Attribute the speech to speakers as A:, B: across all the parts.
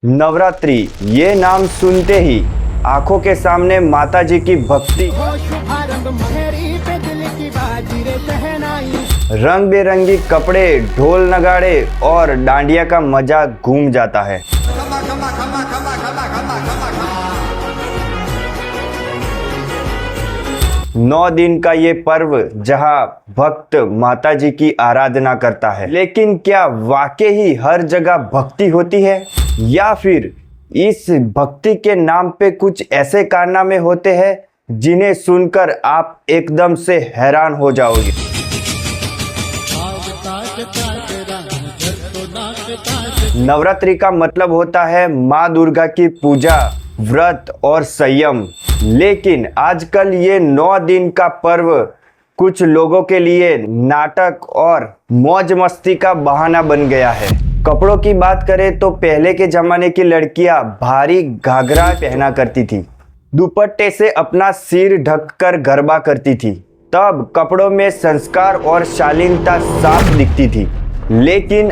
A: नवरात्रि ये नाम सुनते ही आंखों के सामने माता जी की भक्ति, रंग बिरंगी कपड़े, ढोल नगाड़े और डांडिया का मजा घूम जाता है। 9 दिन का ये पर्व जहां भक्त माता जी की आराधना करता है, लेकिन क्या वाकई ही हर जगह भक्ति होती है या फिर इस भक्ति के नाम पे कुछ ऐसे कारनामे होते हैं जिन्हें सुनकर आप एकदम से हैरान हो जाओगे। नवरात्रि का मतलब होता है माँ दुर्गा की पूजा, व्रत और संयम, लेकिन आजकल ये 9 दिन का पर्व कुछ लोगों के लिए नाटक और मौज मस्ती का बहाना बन गया है। कपड़ों की बात करें तो पहले के जमाने की लड़कियां भारी घाघरा पहना करती थी, दुपट्टे से अपना सिर ढककर गरबा करती थी। तब कपड़ों में संस्कार और शालीनता साफ दिखती थी, लेकिन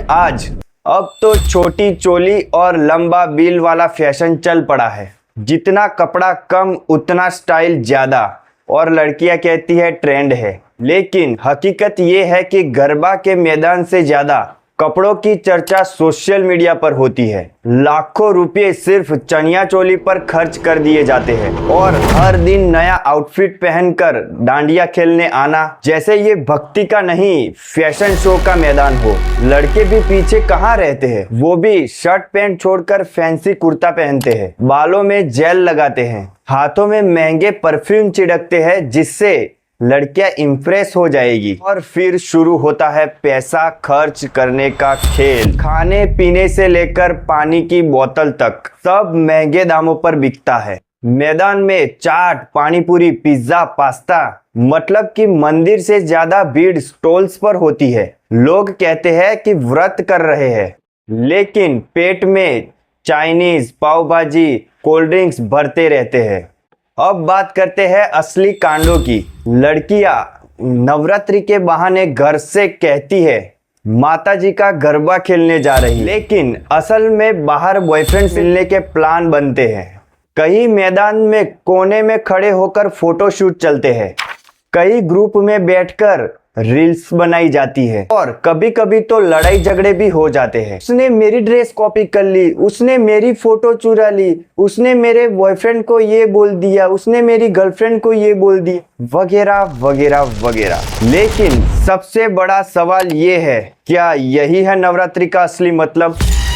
A: अब तो छोटी चोली और लंबा बील वाला फैशन चल पड़ा है। जितना कपड़ा कम उतना स्टाइल ज्यादा, और लड़कियां कहती है ट्रेंड है। लेकिन हकीकत ये है कि गरबा के मैदान से ज्यादा कपड़ों की चर्चा सोशल मीडिया पर होती है। लाखों रुपए सिर्फ चनिया चोली पर खर्च कर दिए जाते हैं और हर दिन नया आउटफिट पहनकर डांडिया खेलने आना जैसे ये भक्ति का नहीं फैशन शो का मैदान हो। लड़के भी पीछे कहाँ रहते हैं, वो भी शर्ट पैंट छोड़कर फैंसी कुर्ता पहनते हैं, बालों में जेल लगाते हैं, हाथों में महंगे परफ्यूम छिड़कते हैं जिससे लड़कियां इम्प्रेस हो जाएगी। और फिर शुरू होता है पैसा खर्च करने का खेल। खाने पीने से लेकर पानी की बोतल तक सब महंगे दामों पर बिकता है। मैदान में चाट, पानीपुरी, पिज्जा, पास्ता, मतलब कि मंदिर से ज्यादा भीड़ स्टॉल्स पर होती है। लोग कहते हैं कि व्रत कर रहे हैं, लेकिन पेट में चाइनीज, पाव भाजी, कोल्ड ड्रिंक्स भरते रहते हैं। अब बात करते हैं असली कांडों की। लड़कियां नवरात्रि के बहाने घर से कहती है माता जी का गरबा खेलने जा रही, लेकिन असल में बाहर बॉयफ्रेंड मिलने के प्लान बनते हैं। कई मैदान में कोने में खड़े होकर फोटो शूट चलते हैं, कई ग्रुप में बैठकर रील्स बनाई जाती है और कभी कभी तो लड़ाई झगड़े भी हो जाते हैं। उसने मेरी ड्रेस कॉपी कर ली, उसने मेरी फोटो चुरा ली, उसने मेरे बॉयफ्रेंड को ये बोल दिया, उसने मेरी गर्लफ्रेंड को ये बोल दी, वगैरह वगैरह वगैरह। लेकिन सबसे बड़ा सवाल ये है, क्या यही है नवरात्रि का असली मतलब?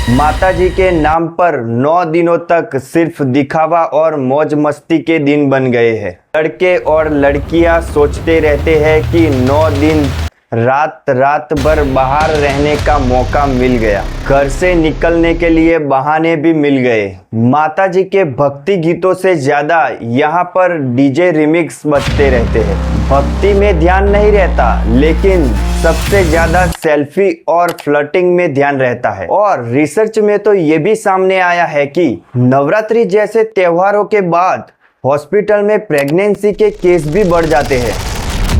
A: माता जी के नाम पर 9 दिनों तक सिर्फ दिखावा और मौज मस्ती के दिन बन गए हैं। लड़के और लड़कियां सोचते रहते हैं कि 9 दिन रात भर बाहर रहने का मौका मिल गया, घर से निकलने के लिए बहाने भी मिल गए। माता जी के भक्ति गीतों से ज्यादा यहाँ पर डीजे रिमिक्स बजते रहते हैं। भक्ति में ध्यान नहीं रहता, लेकिन सबसे ज्यादा सेल्फी और फ्लर्टिंग में ध्यान रहता है। और रिसर्च में तो ये भी सामने आया है कि नवरात्रि जैसे त्योहारों के बाद हॉस्पिटल में प्रेगनेंसी के केस भी बढ़ जाते हैं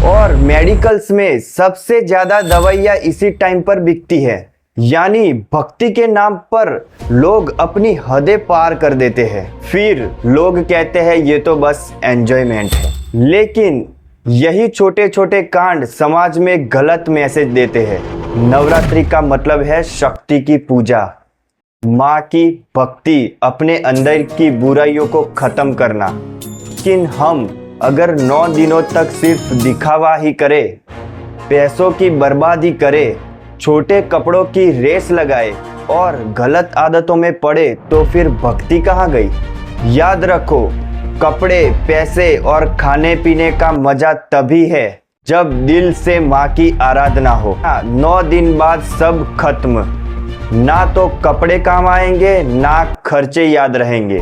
A: और मेडिकल्स में सबसे ज्यादा दवाइयाँ इसी टाइम पर बिकती है। यानी भक्ति के नाम पर लोग अपनी हदें पार कर देते हैं। फिर लोग कहते हैं ये तो बस एंजॉयमेंट है, लेकिन यही छोटे छोटे कांड समाज में गलत मैसेज देते हैं। नवरात्रि का मतलब है शक्ति की पूजा, माँ की भक्ति, अपने अंदर की बुराइयों को खत्म करना। लेकिन हम अगर 9 दिनों तक सिर्फ दिखावा ही करें, पैसों की बर्बादी करें, छोटे कपड़ों की रेस लगाए और गलत आदतों में पड़े, तो फिर भक्ति कहाँ गई? याद रखो, कपड़े, पैसे और खाने पीने का मजा तभी है जब दिल से माँ की आराधना हो। 9 दिन बाद सब खत्म, ना तो कपड़े काम आएंगे ना खर्चे याद रहेंगे।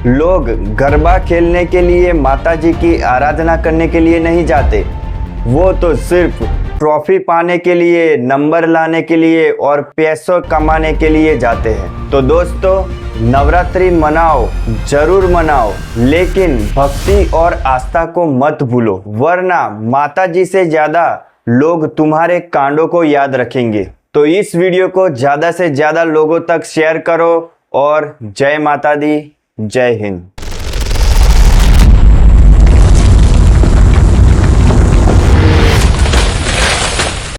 A: लोग गरबा खेलने के लिए, माता जी की आराधना करने के लिए नहीं जाते, वो तो सिर्फ ट्रॉफी पाने के लिए, नंबर लाने के लिए और पैसों कमाने के लिए जाते हैं। तो दोस्तों, नवरात्रि मनाओ, जरूर मनाओ, लेकिन भक्ति और आस्था को मत भूलो, वरना माता जी से ज्यादा लोग तुम्हारे कांडों को याद रखेंगे। तो इस वीडियो को ज़्यादा से ज़्यादा लोगों तक शेयर करो और जय माता दी, जय हिंद।